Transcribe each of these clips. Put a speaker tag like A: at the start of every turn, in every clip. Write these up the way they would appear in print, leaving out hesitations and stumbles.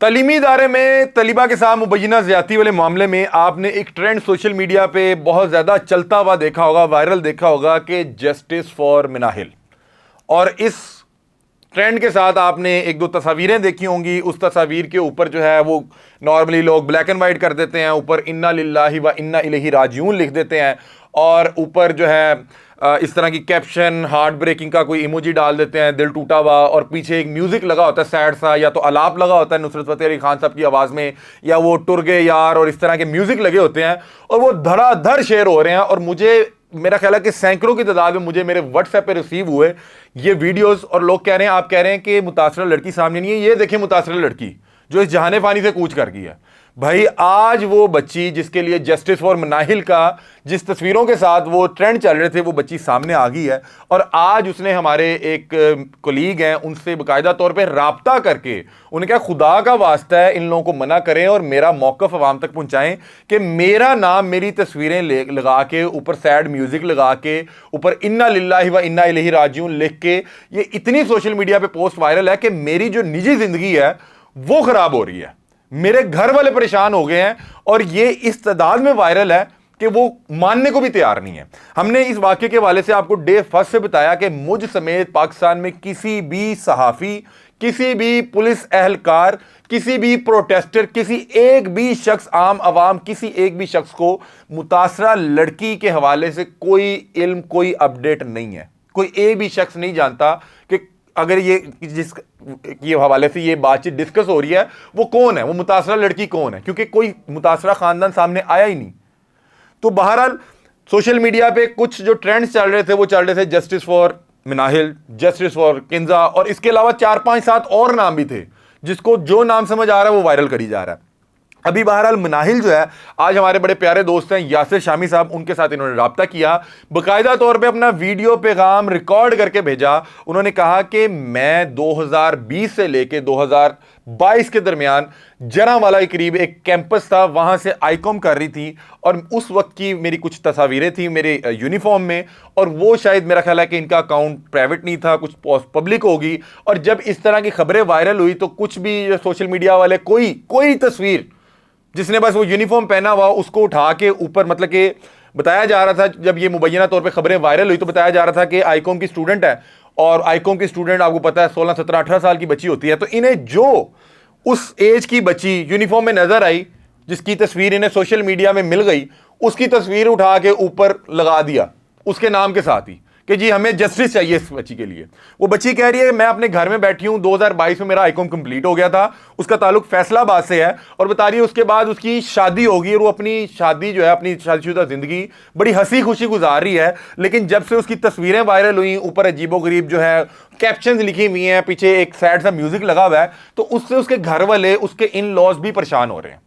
A: तलीमी इदारे में तलिबा के साथ मुबैना ज्यादती वाले मामले में आपने एक ट्रेंड सोशल मीडिया पे बहुत ज़्यादा चलता हुआ देखा होगा, वायरल देखा होगा कि जस्टिस फॉर मिनाहिल। और इस ट्रेंड के साथ आपने एक दो तस्वीरें देखी होंगी। उस तस्वीर के ऊपर जो है वो नॉर्मली लोग ब्लैक एंड वाइट कर देते हैं, ऊपर इन्ना लिल्लाहि व इन्ना इलैहि राजिऊन लिख देते हैं और ऊपर जो है इस तरह की कैप्शन हार्ट ब्रेकिंग का कोई इमोजी डाल देते हैं, दिल टूटा हुआ, और पीछे एक म्यूजिक लगा होता है सैड सा, या तो अलाप लगा होता है नुसरत फतेह अली खान साहब की आवाज़ में, या वो टुर गए यार, और इस तरह के म्यूजिक लगे होते हैं और वो धड़ाधड़ शेयर हो रहे हैं। और मुझे मेरा ख्याल है कि सैकड़ों की तादाद में मुझे मेरे व्हाट्सएप पे रिसीव हुए ये वीडियोस, और लोग कह रहे हैं, आप कह रहे हैं कि मुतासरा लड़की सामने नहीं है, ये देखें मुतासरा लड़की जो इस जहाने फानी से कूच कर गई है। भाई आज वो बच्ची जिसके लिए जस्टिस फॉर मिनाहिल का जिस तस्वीरों के साथ वो ट्रेंड चल रहे थे, वो बच्ची सामने आ गई है। और आज उसने हमारे एक कोलीग हैं उनसे बाकायदा तौर पे राब्ता करके उन्हें क्या, खुदा का वास्ता है इन लोगों को मना करें और मेरा मौक़िफ़ अवाम तक पहुंचाएं कि मेरा नाम, मेरी तस्वीरें लगा के, ऊपर सैड म्यूजिक लगा के, ऊपर इन्ना लिल्लाहि व इन्ना इलैहि राजिऊन लिख के ये इतनी सोशल मीडिया पे पोस्ट वायरल है कि मेरी जो निजी जिंदगी है वो खराब हो रही है, मेरे घर वाले परेशान हो गए हैं। और ये इस तादाद में वायरल है कि वो मानने को भी तैयार नहीं है। हमने इस वाक्य के हवाले से आपको डे फर्स्ट से बताया कि मुझ समेत पाकिस्तान में किसी भी सहाफ़ी, किसी भी पुलिस एहलकार, किसी भी प्रोटेस्टर, किसी एक भी शख्स, आम आवाम, किसी एक भी शख्स को मुतासरा लड़की के हवाले से कोई इल्म, कोई अपडेट नहीं है। कोई एक भी शख्स नहीं जानता कि अगर ये जिस ये हवाले से ये बातचीत डिस्कस हो रही है वो कौन है, वो मुतासरा लड़की कौन है, क्योंकि कोई मुतासरा खानदान सामने आया ही नहीं। तो बहरहाल सोशल मीडिया पे कुछ जो ट्रेंड्स चल रहे थे वो चल रहे थे justice for Minahil, justice for Kinza, और इसके अलावा 4-5-7 और नाम भी थे जिसको जो नाम समझ आ रहा है वो वायरल करी जा रहा है। अभी बहरहाल मिनाहिल जो है, आज हमारे बड़े प्यारे दोस्त हैं यासिर शामी साहब, उनके साथ इन्होंने राब्ता किया, बाकायदा तौर पे अपना वीडियो पैगाम रिकॉर्ड करके भेजा। उन्होंने कहा कि मैं 2020 से लेके 2022 के दरमियान जरांवाला के करीब एक कैंपस था, वहां से आईकॉम कर रही थी, और उस वक्त की मेरी कुछ तस्वीरें थी मेरे यूनिफॉर्म में, और वो शायद मेरा ख्याल है कि इनका अकाउंट प्राइवेट नहीं था, कुछ पब्लिक होगी। और जब इस तरह की खबरें वायरल हुई तो कुछ भी सोशल मीडिया वाले कोई तस्वीर जिसने बस वो यूनिफॉर्म पहना हुआ उसको उठा के ऊपर, मतलब कि बताया जा रहा था, जब ये मुबैना तौर पे खबरें वायरल हुई तो बताया जा रहा था कि आईकॉम की स्टूडेंट है, और आईकॉम की स्टूडेंट आपको पता है 16, 17, 18 साल की बच्ची होती है। तो इन्हें जो उस एज की बच्ची यूनिफॉर्म में नजर आई, जिसकी तस्वीर इन्हें सोशल मीडिया में मिल गई, उसकी तस्वीर उठा के ऊपर लगा दिया उसके नाम के साथ ही कि जी हमें जस्टिस चाहिए इस बच्ची के लिए। वो बच्ची कह रही है मैं अपने घर में बैठी हूं, 2022 में मेरा आईकॉम कंप्लीट हो गया था, उसका ताल्लुक फैसलाबाद से है, और बता रही है उसके बाद उसकी शादी होगी और वो अपनी शादी जो है, अपनी शादीशुदा जिंदगी बड़ी हंसी खुशी गुजार रही है। लेकिन जब से उसकी तस्वीरें वायरल हुई, ऊपर अजीबोगरीब जो है कैप्शन लिखी हुई हैं, पीछे एक सैड सा म्यूजिक लगा हुआ है, तो उससे उसके घर वाले, उसके इन लॉज भी परेशान हो रहे हैं।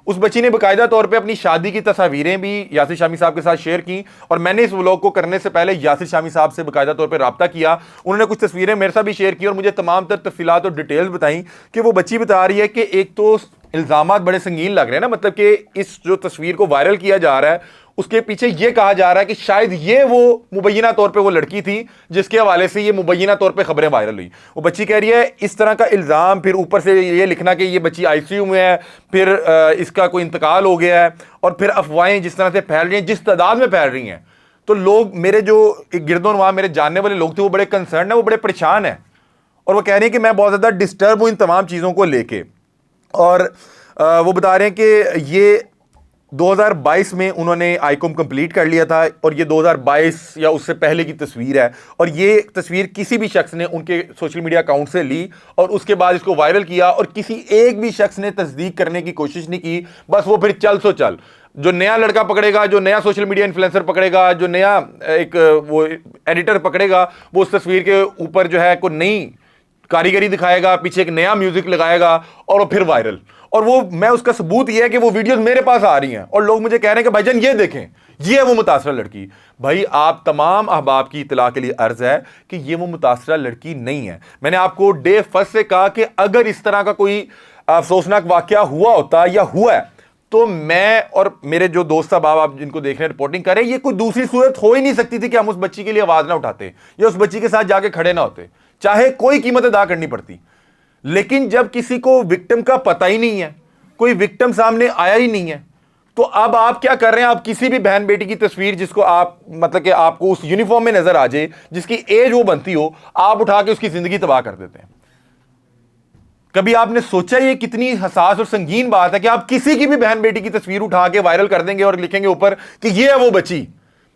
A: उस बच्ची ने बाकायदा तौर पे अपनी शादी की तस्वीरें भी यासिर शामी साहब के साथ शेयर की, और मैंने इस व्लॉग को करने से पहले यासिर शामी साहब से बाकायदा तौर पे राब्ता किया। उन्होंने कुछ तस्वीरें मेरे साथ भी शेयर की और मुझे तमाम तर तफसीलात और डिटेल्स बताई कि वो बच्ची बता रही है कि एक तो इल्ज़ामात बड़े संगीन लग रहे हैं ना, मतलब कि इस जो तस्वीर को वायरल किया जा रहा है उसके पीछे ये कहा जा रहा है कि शायद ये वो मुबैना तौर पे वो लड़की थी जिसके हवाले से ये मुबैना तौर पे खबरें वायरल हुई। वो बच्ची कह रही है इस तरह का इल्ज़ाम, फिर ऊपर से ये लिखना कि ये बच्ची आईसीयू में है, फिर इसका कोई इंतकाल हो गया है, और फिर अफवाहें जिस तरह से फैल रही हैं, जिस तादाद में फैल रही हैं, तो लोग, मेरे जो गिरदोनवा मेरे जानने वाले लोग थे, वो बड़े कंसर्न है, वो बड़े परेशान हैं, और वो कह रही हैं कि मैं बहुत ज़्यादा डिस्टर्ब हूँ इन तमाम चीज़ों को लेके। और वो बता रहे हैं कि ये 2022 में उन्होंने आईकॉम कंप्लीट कर लिया था, और ये 2022 या उससे पहले की तस्वीर है, और ये तस्वीर किसी भी शख्स ने उनके सोशल मीडिया अकाउंट से ली और उसके बाद इसको वायरल किया, और किसी एक भी शख्स ने तस्दीक करने की कोशिश नहीं की। बस वो फिर चल सो चल, जो नया लड़का पकड़ेगा, जो नया सोशल मीडिया इन्फ्लुएंसर पकड़ेगा, जो नया एक वो एडिटर पकड़ेगा, वो उस तस्वीर के ऊपर जो है कोई नई कारीगरी दिखाएगा, पीछे एक नया म्यूजिक लगाएगा, और वो फिर वायरल। और वो, मैं उसका सबूत ये है कि वो वीडियोस मेरे पास आ रही हैं और लोग मुझे कह रहे हैं कि भाईजान ये देखें, ये है वो मुतासरा लड़की। भाई आप तमाम अहबाब की इतला के लिए अर्ज है कि ये वो मुतासरा लड़की नहीं है। मैंने आपको डे फर्स्ट से कहा कि अगर इस तरह का कोई अफसोसनाक वाकया हुआ होता या हुआ है, तो मैं और मेरे जो दोस्त साहब आप जिनको देख रहे हैं, रिपोर्टिंग कर रहे हैं, ये कोई दूसरी सूरत हो ही नहीं सकती थी कि हम उस बच्ची के लिए आवाज ना उठाते या उस बच्ची के साथ जाके खड़े ना होते, चाहे कोई कीमत अदा करनी पड़ती। लेकिन जब किसी को विक्टिम का पता ही नहीं है, कोई विक्टिम सामने आया ही नहीं है, तो अब आप क्या कर रहे हैं? आप किसी भी बहन बेटी की तस्वीर जिसको आप मतलब कि आपको उस यूनिफॉर्म में नजर आ जाए, जिसकी एज वो बनती हो, आप उठा के उसकी जिंदगी तबाह कर देते हैं। कभी आपने सोचा ये कितनी हसास और संगीन बात है कि आप किसी की भी बहन बेटी की तस्वीर उठा के वायरल कर देंगे और लिखेंगे ऊपर कि ये है वो बच्ची,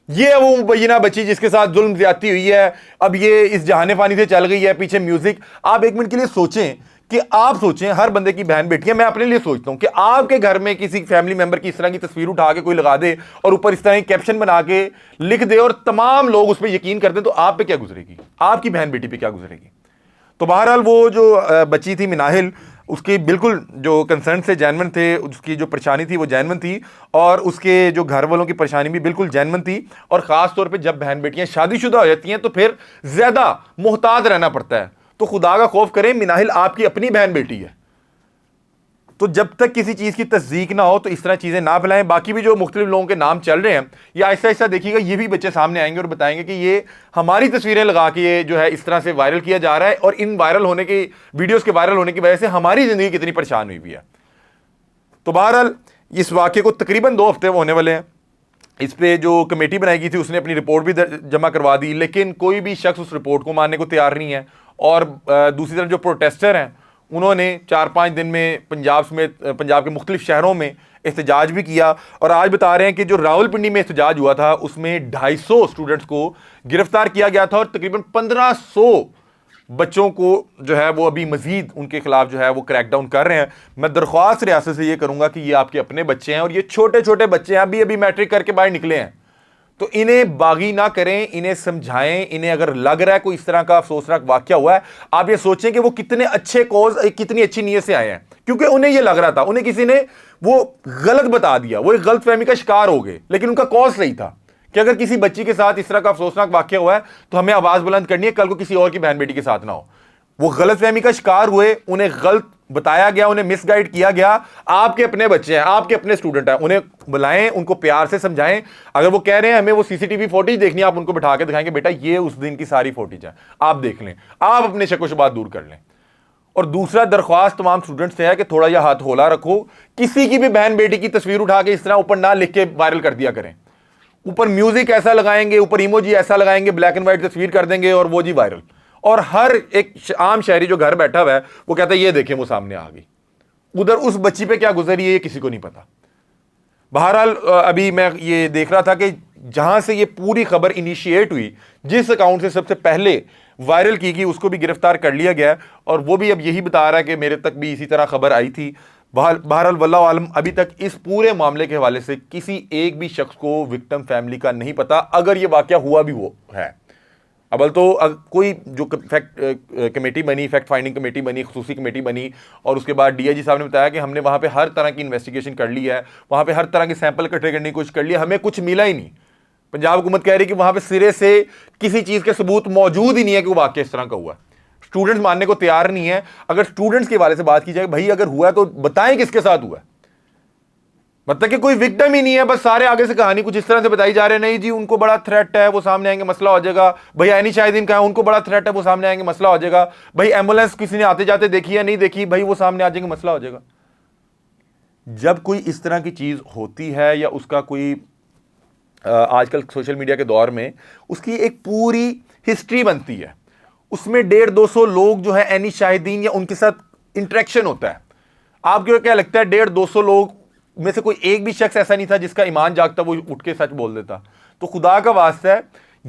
A: ये है वो मुबैना बच्ची जिसके साथ जुल्म ज्यादती हुई है, अब ये इस जहाने फानी से चल गई है, पीछे म्यूजिक। आप एक मिनट के लिए सोचें कि आप सोचें, हर बंदे की बहन बेटियां, मैं अपने लिए सोचता हूं कि आपके घर में किसी फैमिली मेंबर की इस तरह की तस्वीर उठा के कोई लगा दे और ऊपर इस तरह की कैप्शन बना के लिख दे और तमाम लोग उस पर यकीन करते, तो आप पे क्या गुजरेगी? आपकी बहन बेटी पे क्या गुजरेगी? तो बहरहाल वो जो बच्ची थी मिनाहिल, उसकी बिल्कुल जो कंसर्न से जेन्युइन थे, उसकी जो परेशानी थी वो जेन्युइन थी, और उसके जो घर वालों की परेशानी भी बिल्कुल जेन्युइन थी। और ख़ास तौर पे जब बहन बेटियां शादीशुदा हो जाती हैं तो फिर ज़्यादा मुहतात रहना पड़ता है। तो खुदा का खौफ करें, मिनाहिल आपकी अपनी बहन बेटी है, तो जब तक किसी चीज़ की तस्दीक ना हो तो इस तरह चीज़ें ना फैलाएं। बाकी भी जो मुख्तलिफ लोगों के नाम चल रहे हैं, ये आहिस्ता आहिस्ता देखिएगा ये भी बच्चे सामने आएंगे और बताएंगे कि ये हमारी तस्वीरें लगा के ये जो है इस तरह से वायरल किया जा रहा है, और इन वायरल होने की वीडियोज़ के वायरल होने की वजह से हमारी ज़िंदगी कितनी परेशान हुई हुई है। तो बहरहाल इस वाक़े को तकरीबन 2 हफ्ते होने वाले हैं। इस पर जो कमेटी बनाई गई थी उसने अपनी रिपोर्ट भी जमा करवा दी, लेकिन कोई भी शख्स उस रिपोर्ट को मानने को तैयार नहीं है। और दूसरी तरफ जो प्रोटेस्टर हैं उन्होंने 4-5 दिन में पंजाब समेत पंजाब के मुख्तलिफ शहरों में एहतजाज भी किया, और आज बता रहे हैं कि जो रावलपिंडी में एहतजाज हुआ था उसमें 250 स्टूडेंट्स को गिरफ्तार किया गया था, और तकरीबन 1500 बच्चों को जो है वो अभी मजीद उनके खिलाफ जो है वो क्रैकडाउन कर रहे हैं। मैं दरख्वास्त रियासत से ये करूंगा कि ये आपके अपने बच्चे हैं और ये छोटे छोटे बच्चे हैं, अभी अभी मैट्रिक करके बाहर निकले हैं, तो इन्हें बागी ना करें, इन्हें समझाएं। इन्हें अगर लग रहा है कोई इस तरह का अफसोसनाक वाकया हुआ है, आप ये सोचें कि वो कितने अच्छे कॉज, कितनी अच्छी नीयत से आए हैं, क्योंकि उन्हें ये लग रहा था, उन्हें किसी ने वो गलत बता दिया, वो एक गलत फहमी का शिकार हो गए, लेकिन उनका कॉज सही था कि अगर किसी बच्ची के साथ इस तरह का अफसोसनाक वाकया हुआ है तो हमें आवाज बुलंद करनी है, कल को किसी और की बहन बेटी के साथ ना हो। वो गलत फहमी का शिकार हुए, उन्हें गलत बताया गया, उन्हें मिसगाइड किया गया। आपके अपने बच्चे हैं, आपके अपने स्टूडेंट हैं, उन्हें बुलाएं, उनको प्यार से समझाएं। अगर वो कह रहे हैं हमें वो सीसीटीवी फुटेज देखनी है, आप उनको बिठा के दिखाएंगे, बेटा ये उस दिन की सारी फुटेज है, आप देख लें, आप अपने शक व शुबहात दूर कर लें। और दूसरा दरख्वास्त तमाम स्टूडेंट से है कि थोड़ा यह हाथ होला रखो, किसी की भी बहन बेटी की तस्वीर उठा के इस तरह ऊपर ना लिख के वायरल कर दिया करें। ऊपर म्यूजिक ऐसा लगाएंगे, ऊपर इमोजी ऐसा लगाएंगे, ब्लैक एंड व्हाइट तस्वीर कर देंगे और वो जी वायरल। और हर एक आम शहरी जो घर बैठा हुआ है वो कहता है ये देखें वो सामने आ गई, उधर उस बच्ची पे क्या गुजरी है ये किसी को नहीं पता। बहरहाल अभी मैं ये देख रहा था कि जहां से ये पूरी खबर इनिशिएट हुई, जिस अकाउंट से सबसे पहले वायरल की गई, उसको भी गिरफ्तार कर लिया गया, और वो भी अब यही बता रहा है कि मेरे तक भी इसी तरह खबर आई थी। बहरहाल वल्लाहु आलम, अभी तक इस पूरे मामले के हवाले से किसी एक भी शख्स को विक्टिम फैमिली का नहीं पता, अगर ये वाकया हुआ भी वो है। अबल तो कोई जो फैक्ट कमेटी बनी, फैक्ट फाइंडिंग कमेटी बनी, खसूसी कमेटी बनी, और उसके बाद डीआईजी साहब ने बताया कि हमने वहाँ पे हर तरह की इन्वेस्टिगेशन कर ली है, वहाँ पे हर तरह के सैंपल इकट्ठे करने की कोशिश कर ली है, हमें कुछ मिला ही नहीं। पंजाब हुकूमत कह रही है कि वहाँ पे सिरे से किसी चीज़ के सबूत मौजूद ही नहीं है कि वो वाकया इस तरह का हुआ। स्टूडेंट्स मानने को तैयार नहीं है। अगर स्टूडेंट्स के बारे से बात की जाए, भाई अगर हुआ तो बताएं किसके साथ हुआ, मतलब कि कोई विक्टिम ही नहीं है, बस सारे आगे से कहानी कुछ इस तरह से बताई जा रहे हैं, नहीं जी उनको बड़ा थ्रेट है वो सामने आएंगे मसला हो जाएगा, भाई ऐनी शाहिदीन का है उनको बड़ा थ्रेट है वो सामने आएंगे मसला हो जाएगा, भाई एम्बुलेंस किसी ने आते जाते देखी है नहीं देखी, भाई वो सामने आ जाएंगे मसला हो जाएगा। जब कोई इस तरह की चीज होती है या उसका कोई आजकल सोशल मीडिया के दौर में उसकी एक पूरी हिस्ट्री बनती है, उसमें 150-200 लोग जो है ऐनी शाहिदीन या उनके साथ इंटरेक्शन होता है। आपको क्या लगता है 150-200 लोग में से कोई एक भी शख्स ऐसा नहीं था जिसका ईमान जागता वो उठ के सच बोल देता? तो खुदा का वास्ता है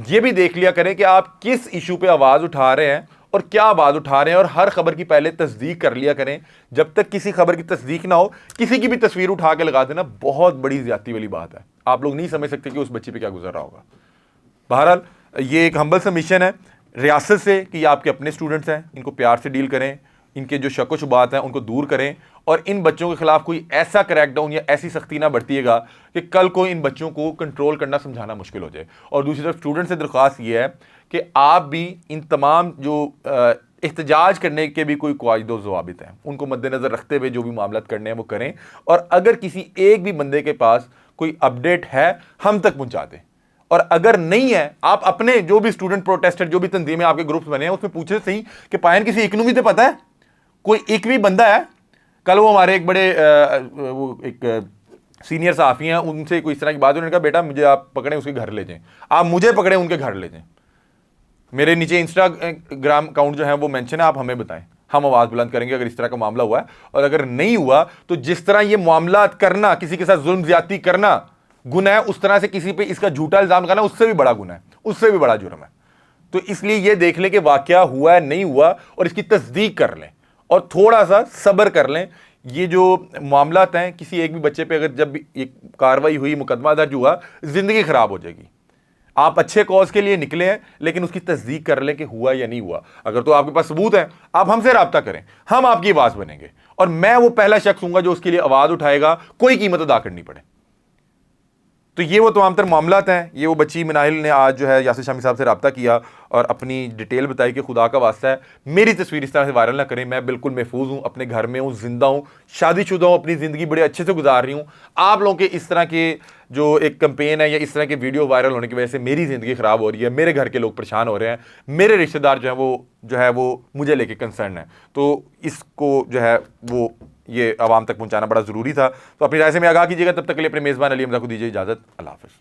A: ये भी देख लिया करें कि आप किस इशू पे आवाज उठा रहे हैं और क्या आवाज उठा रहे हैं, और हर खबर की पहले तस्दीक कर लिया करें। जब तक किसी खबर की तस्दीक ना हो, किसी की भी तस्वीर उठा के लगा देना बहुत बड़ी ज्यादती वाली बात है। आप लोग नहीं समझ सकते कि उस बच्ची पे क्या गुजर रहा होगा। बहरहाल ये एक हम्बल सबमिशन है रियासत से कि ये आपके अपने स्टूडेंट्स हैं, इनको प्यार से डील करें, इनके जो शक व शुबहात हैं उनको दूर करें, और इन बच्चों के खिलाफ कोई ऐसा क्रैकडाउन या ऐसी सख्ती ना बरतिएगा कि कल को इन बच्चों को कंट्रोल करना समझाना मुश्किल हो जाए। और दूसरी तरफ स्टूडेंट से दरख्वास्त ये है कि आप भी इन तमाम जो एहतजाज करने के भी कोई कायदो ज़वाबित हैं उनको मद्देनज़र रखते हुए जो भी मामलात करने हैं वो करें, और अगर किसी एक भी बंदे के पास कोई अपडेट है हम तक पहुँचा दें, और अगर नहीं है आप अपने जो भी स्टूडेंट प्रोटेस्टर जो भी तंजीमें आपके ग्रुप्स बने हैं उसमें पूछे सही कि पायन किसी एक नू भी तो पता है, कोई एक भी बंदा है, कल वो हमारे एक बड़े वो एक सीनियर साहफी हैं, उनसे कोई इस तरह की बात, उन्होंने कहा बेटा मुझे आप पकड़े उसके घर ले जाएं, आप मुझे पकड़े उनके घर ले जाएं, मेरे नीचे इंस्टाग्राम अकाउंट जो है वो मेंशन है, आप हमें बताएं, हम आवाज बुलंद करेंगे अगर इस तरह का मामला हुआ है। और अगर नहीं हुआ तो जिस तरह ये मामला करना, किसी के साथ जुल्म ज्यादती करना गुनाह है, उस तरह से किसी पे इसका झूठा इल्जाम करना उससे भी बड़ा गुनाह है, उससे भी बड़ा जुर्म है। तो इसलिए ये देख लें कि वाकया हुआ है नहीं हुआ, और इसकी तस्दीक कर लें और थोड़ा सा सब्र कर लें। ये जो मामलात हैं, किसी एक भी बच्चे पे अगर जब भी ये कार्रवाई हुई, मुकदमा दर्ज हुआ, जिंदगी खराब हो जाएगी। आप अच्छे कॉज के लिए निकले हैं, लेकिन उसकी तस्दीक कर लें कि हुआ या नहीं हुआ। अगर तो आपके पास सबूत है, आप हमसे राब्ता करें, हम आपकी आवाज बनेंगे, और मैं वो पहला शख्स हूंगा जो उसके लिए आवाज उठाएगा, कोई कीमत अदा करनी पड़े। तो ये वो तमाम तर मामलात हैं। ये वो बच्ची मिनाहिल ने आज जो है यासिर शामी साहब से रब्ता किया और अपनी डिटेल बताई कि खुदा का वास्ता है मेरी तस्वीर इस तरह से वायरल ना करें, मैं बिल्कुल महफूज हूँ, अपने घर में हूँ, जिंदा हूँ, शादीशुदा हूँ, अपनी ज़िंदगी बड़े अच्छे से गुजार रही हूँ। आप लोगों के इस तरह के जो एक कैंपेन है या इस तरह के वीडियो वायरल होने की वजह से मेरी ज़िंदगी ख़राब हो रही है, मेरे घर के लोग परेशान हो रहे हैं, मेरे रिश्तेदार जो है वो मुझे लेके कंसर्न है। तो इसको जो है वो ये आवाम तक पहुंचाना बड़ा ज़रूरी था। तो अपनी राय से मैं आगाह कीजिएगा। तब तक के लिए अपने मेज़बान अली हमजा को दीजिए इजाज़त। अल्लाह हाफ़िज़।